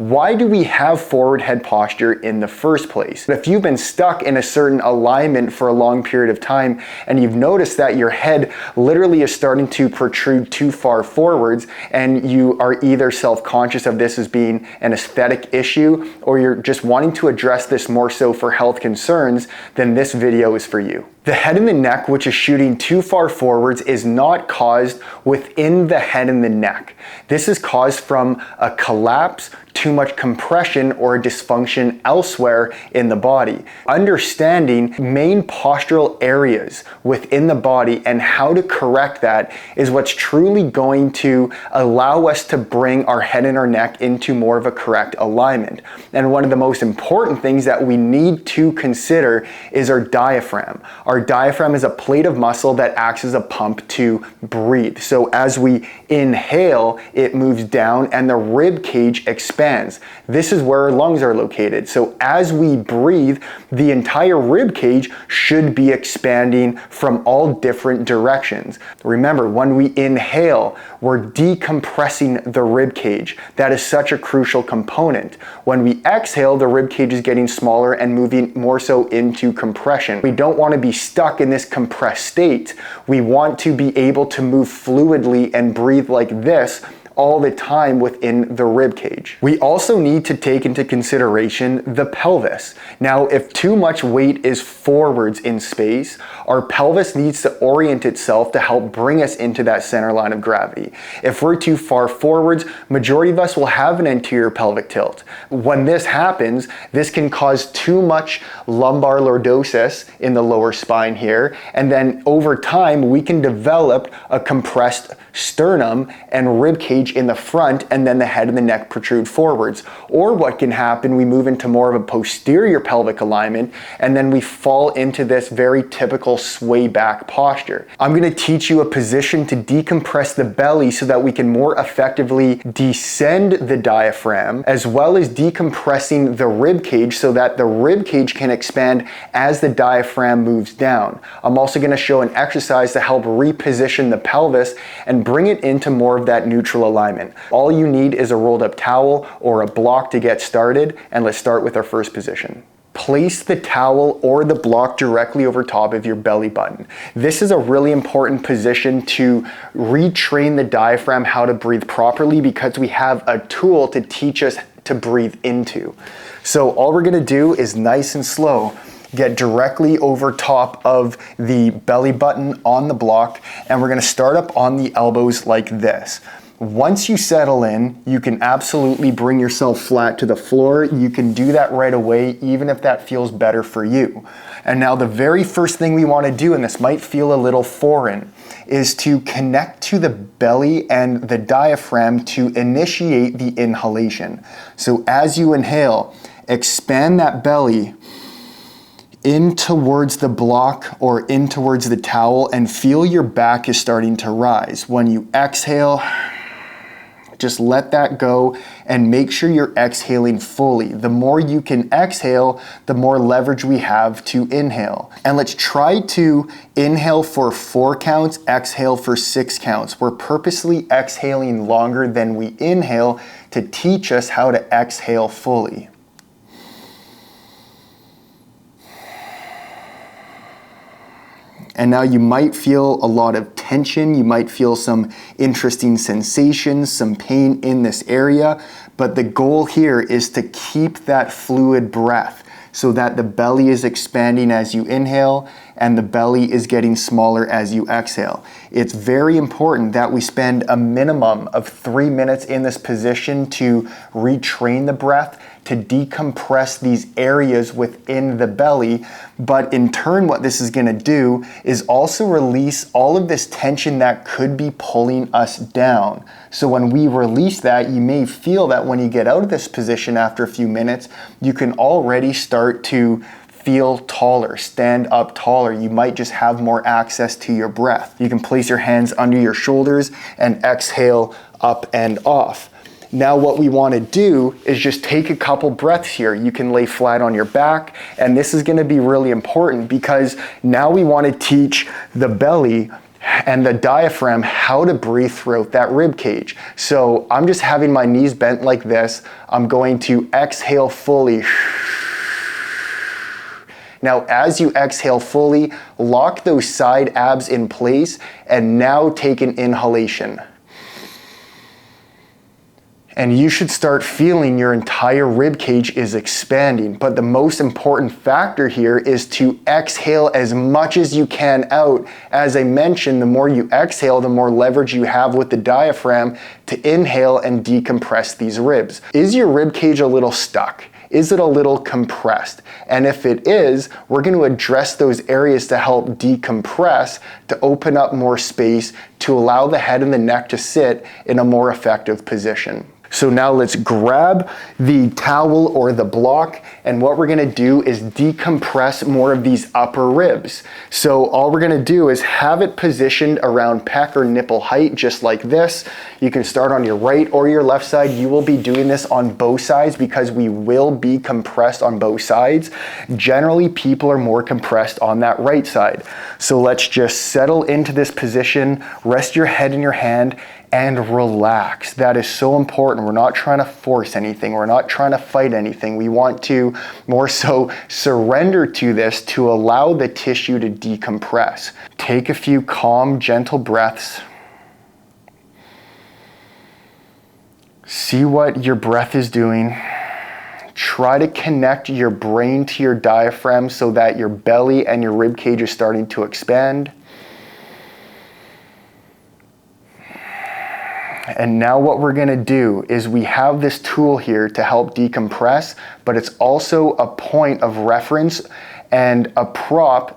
Why do we have forward head posture in the first place? If you've been stuck in a certain alignment for a long period of time and you've noticed that your head literally is starting to protrude too far forwards, and you are either self-conscious of this as being an aesthetic issue or you're just wanting to address this more so for health concerns, then this video is for you. The head and the neck, which is shooting too far forwards, is not caused within the head and the neck. This is caused from a collapse, too much compression, or a dysfunction elsewhere in the body. Understanding main postural areas within the body and how to correct that is what's truly going to allow us to bring our head and our neck into more of a correct alignment. And one of the most important things that we need to consider is our diaphragm. Our diaphragm is a plate of muscle that acts as a pump to breathe. So as we inhale, it moves down and the rib cage expands. This is where our lungs are located. So as we breathe, the entire rib cage should be expanding from all different directions. Remember, when we inhale, we're decompressing the rib cage. That is such a crucial component. When we exhale, the rib cage is getting smaller and moving more so into compression. We don't want to be stuck in this compressed state. We want to be able to move fluidly and breathe like this all the time within the rib cage. We also need to take into consideration the pelvis. Now, if too much weight is forwards in space, our pelvis needs to orient itself to help bring us into that center line of gravity. If we're too far forwards, majority of us will have an anterior pelvic tilt. When this happens, this can cause too much lumbar lordosis in the lower spine here, and then over time we can develop a compressed sternum and rib cage in the front, and then the head and the neck protrude forwards. Or what can happen, we move into more of a posterior pelvic alignment, and then we fall into this very typical sway back posture. I'm going to teach you a position to decompress the belly so that we can more effectively descend the diaphragm, as well as decompressing the rib cage so that the rib cage can expand as the diaphragm moves down. I'm also going to show an exercise to help reposition the pelvis and bring it into more of that neutral alignment. All you need is a rolled up towel or a block to get started, and let's start with our first position. Place the towel or the block directly over top of your belly button. This is a really important position to retrain the diaphragm how to breathe properly, because we have a tool to teach us to breathe into. So all we're gonna do is nice and slow, get directly over top of the belly button on the block, and we're gonna start up on the elbows like this. Once you settle in, you can absolutely bring yourself flat to the floor. You can do that right away, even if that feels better for you. And now the very first thing we want to do, and this might feel a little foreign, is to connect to the belly and the diaphragm to initiate the inhalation. So as you inhale, expand that belly in towards the block or in towards the towel, and feel your back is starting to rise. When you exhale, just let that go and make sure you're exhaling fully. The more you can exhale, the more leverage we have to inhale. And let's try to inhale for 4 counts, exhale for 6 counts. We're purposely exhaling longer than we inhale to teach us how to exhale fully. And now you might feel a lot of tension, you might feel some interesting sensations, some pain in this area, but the goal here is to keep that fluid breath so that the belly is expanding as you inhale and the belly is getting smaller as you exhale. It's very important that we spend a minimum of 3 minutes in this position to retrain the breath, to decompress these areas within the belly. But in turn, what this is gonna do is also release all of this tension that could be pulling us down. So when we release that, you may feel that when you get out of this position after a few minutes, you can already start to feel taller, stand up taller. You might just have more access to your breath. You can place your hands under your shoulders and exhale up and off. Now what we want to do is just take a couple breaths here. You can lay flat on your back, and this is going to be really important because now we want to teach the belly and the diaphragm, how to breathe throughout that rib cage. So I'm just having my knees bent like this. I'm going to exhale fully. Now, as you exhale fully, lock those side abs in place, and now take an inhalation. And you should start feeling your entire rib cage is expanding. But the most important factor here is to exhale as much as you can out. As I mentioned, the more you exhale, the more leverage you have with the diaphragm to inhale and decompress these ribs. Is your rib cage a little stuck? Is it a little compressed? And if it is, we're going to address those areas to help decompress, to open up more space, to allow the head and the neck to sit in a more effective position. So now let's grab the towel or the block, and what we're gonna do is decompress more of these upper ribs. So all we're gonna do is have it positioned around pec or nipple height, just like this. You can start on your right or your left side. You will be doing this on both sides because we will be compressed on both sides. Generally, people are more compressed on that right side. So let's just settle into this position, rest your head in your hand, and relax. That is so important. We're not trying to force anything. We're not trying to fight anything. We want to more so surrender to this to allow the tissue to decompress. Take a few calm, gentle breaths. See what your breath is doing. Try to connect your brain to your diaphragm so that your belly and your rib cage is starting to expand. And now what we're gonna do is we have this tool here to help decompress, but it's also a point of reference and a prop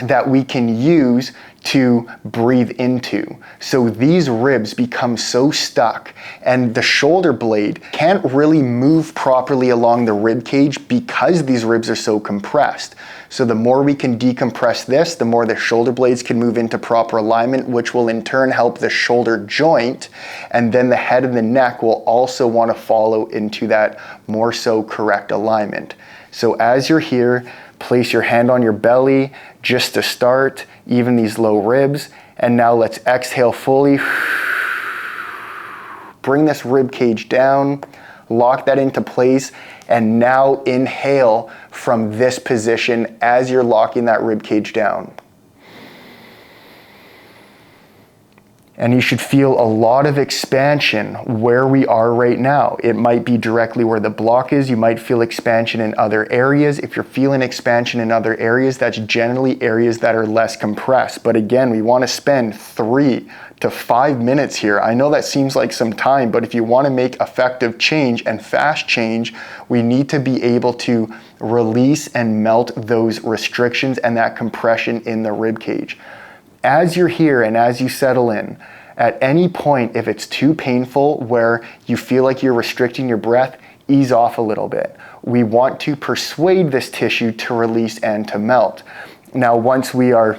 that we can use to breathe into. So these ribs become so stuck and the shoulder blade can't really move properly along the rib cage because these ribs are so compressed. So the more we can decompress this, the more the shoulder blades can move into proper alignment, which will in turn help the shoulder joint, and then the head and the neck will also want to follow into that more so correct alignment. So as you're here, place your hand on your belly just to start, even these low ribs. And now let's exhale fully. Bring this rib cage down, lock that into place, and now inhale from this position as you're locking that rib cage down. And you should feel a lot of expansion where we are right now. It might be directly where the block is. You might feel expansion in other areas. If you're feeling expansion in other areas, that's generally areas that are less compressed. But again, we want to spend 3 to 5 minutes here. I know that seems like some time, but if you want to make effective change and fast change, we need to be able to release and melt those restrictions and that compression in the rib cage. As you're here and as you settle in, at any point, if it's too painful where you feel like you're restricting your breath, ease off a little bit. We want to persuade this tissue to release and to melt. Now, once we are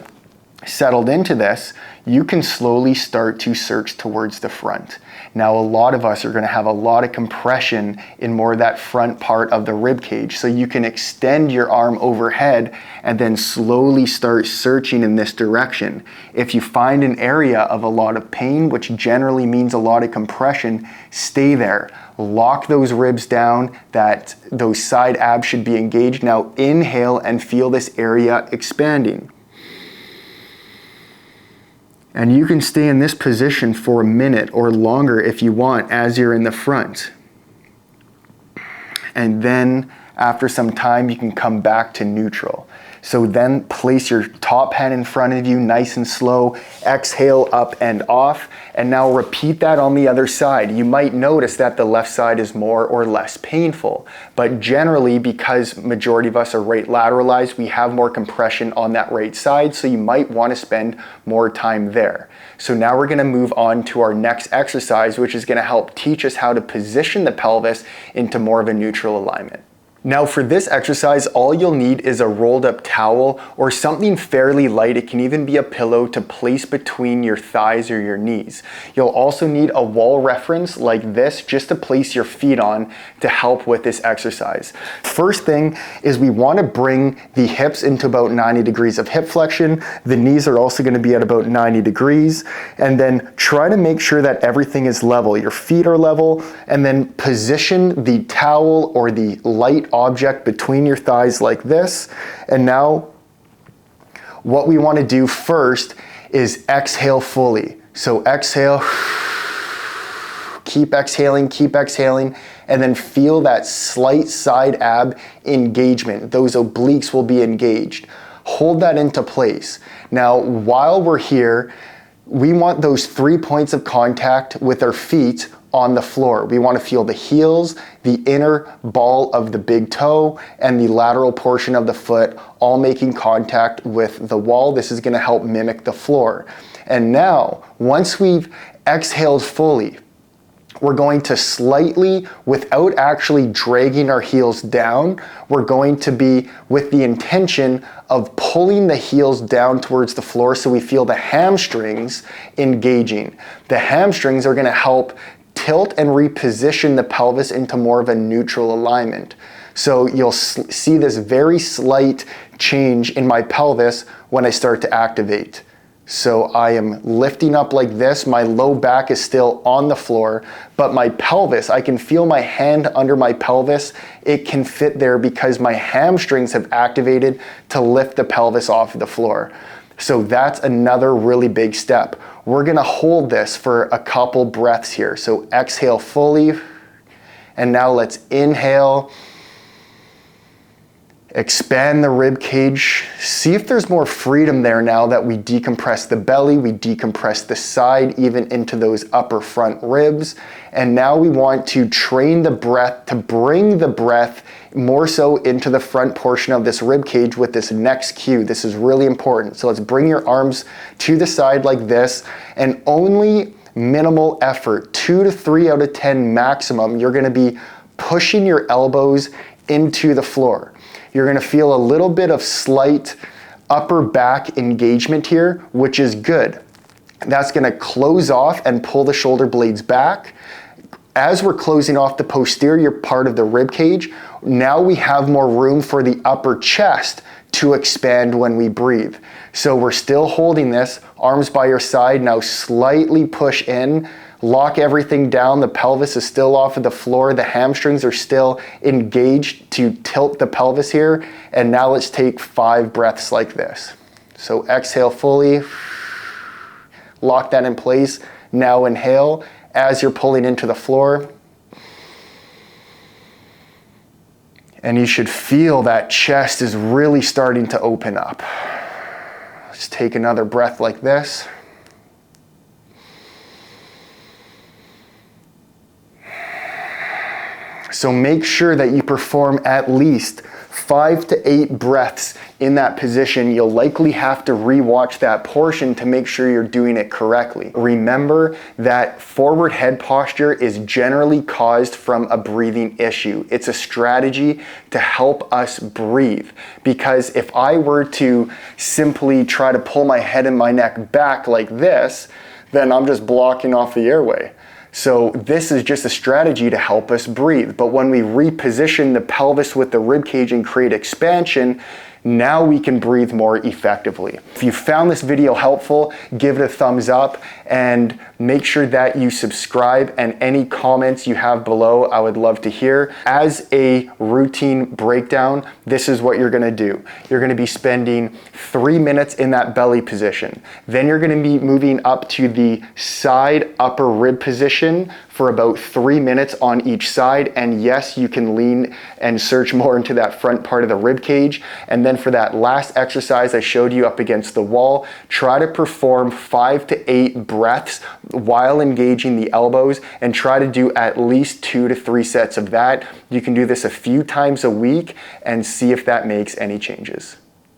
settled into this, you can slowly start to search towards the front. Now, a lot of us are going to have a lot of compression in more of that front part of the rib cage. So you can extend your arm overhead and then slowly start searching in this direction. If you find an area of a lot of pain, which generally means a lot of compression, stay there. Lock those ribs down, those side abs should be engaged. Now inhale and feel this area expanding. And you can stay in this position for a minute or longer if you want as you're in the front. And then after some time, you can come back to neutral. So then place your top hand in front of you, nice and slow, exhale up and off, and now repeat that on the other side. You might notice that the left side is more or less painful, but generally because majority of us are right lateralized, we have more compression on that right side, so you might want to spend more time there. So now we're going to move on to our next exercise, which is going to help teach us how to position the pelvis into more of a neutral alignment. Now for this exercise, all you'll need is a rolled up towel or something fairly light. It can even be a pillow to place between your thighs or your knees. You'll also need a wall reference like this just to place your feet on to help with this exercise. First thing is we want to bring the hips into about 90 degrees of hip flexion. The knees are also going to be at about 90 degrees. And then try to make sure that everything is level. Your feet are level, and then position the towel or the light object between your thighs like this. And now what we want to do first is exhale fully. So exhale, keep exhaling, and then feel that slight side ab engagement. Those obliques will be engaged. Hold that into place. Now, while we're here, we want those 3 points of contact with our feet on the floor. We want to feel the heels, the inner ball of the big toe, and the lateral portion of the foot all making contact with the wall. This is going to help mimic the floor. And now, once we've exhaled fully, we're going to slightly, without actually dragging our heels down, we're going to be with the intention of pulling the heels down towards the floor so we feel the hamstrings engaging. The hamstrings are going to help tilt and reposition the pelvis into more of a neutral alignment. So you'll see this very slight change in my pelvis when I start to activate. So I am lifting up like this, my low back is still on the floor, but my pelvis, I can feel my hand under my pelvis. It can fit there because my hamstrings have activated to lift the pelvis off of the floor. So that's another really big step. We're gonna hold this for a couple breaths here. So exhale fully, and now let's inhale. Expand the rib cage. See if there's more freedom there now that we decompress the belly, we decompress the side, even into those upper front ribs. And now we want to train the breath to bring the breath more so into the front portion of this rib cage with this next cue. This is really important. So let's bring your arms to the side like this, and only minimal effort, 2 to 3 out of 10 maximum, you're gonna be pushing your elbows into the floor. You're gonna feel a little bit of slight upper back engagement here, which is good. That's gonna close off and pull the shoulder blades back. As we're closing off the posterior part of the rib cage, now we have more room for the upper chest to expand when we breathe. So we're still holding this, arms by your side, now slightly push in, lock everything down, the pelvis is still off of the floor, the hamstrings are still engaged to tilt the pelvis here, and now let's take 5 breaths like this. So exhale fully, lock that in place, now inhale as you're pulling into the floor. And you should feel that chest is really starting to open up. Let's take another breath like this. So make sure that you perform at least 5 to 8 breaths in that position. You'll likely have to rewatch that portion to make sure you're doing it correctly. Remember that forward head posture is generally caused from a breathing issue. It's a strategy to help us breathe, because if I were to simply try to pull my head and my neck back like this, then I'm just blocking off the airway. So this is just a strategy to help us breathe. But when we reposition the pelvis with the rib cage and create expansion, now we can breathe more effectively. If you found this video helpful, give it a thumbs up and make sure that you subscribe, and any comments you have below, I would love to hear. As a routine breakdown, this is what you're gonna do. You're gonna be spending 3 minutes in that belly position. Then you're gonna be moving up to the side upper rib position for about 3 minutes on each side. And yes, you can lean and search more into that front part of the rib cage. And then for that last exercise I showed you up against the wall, try to perform 5 to 8 breaths while engaging the elbows, and try to do at least 2 to 3 sets of that. You can do this a few times a week and see if that makes any changes.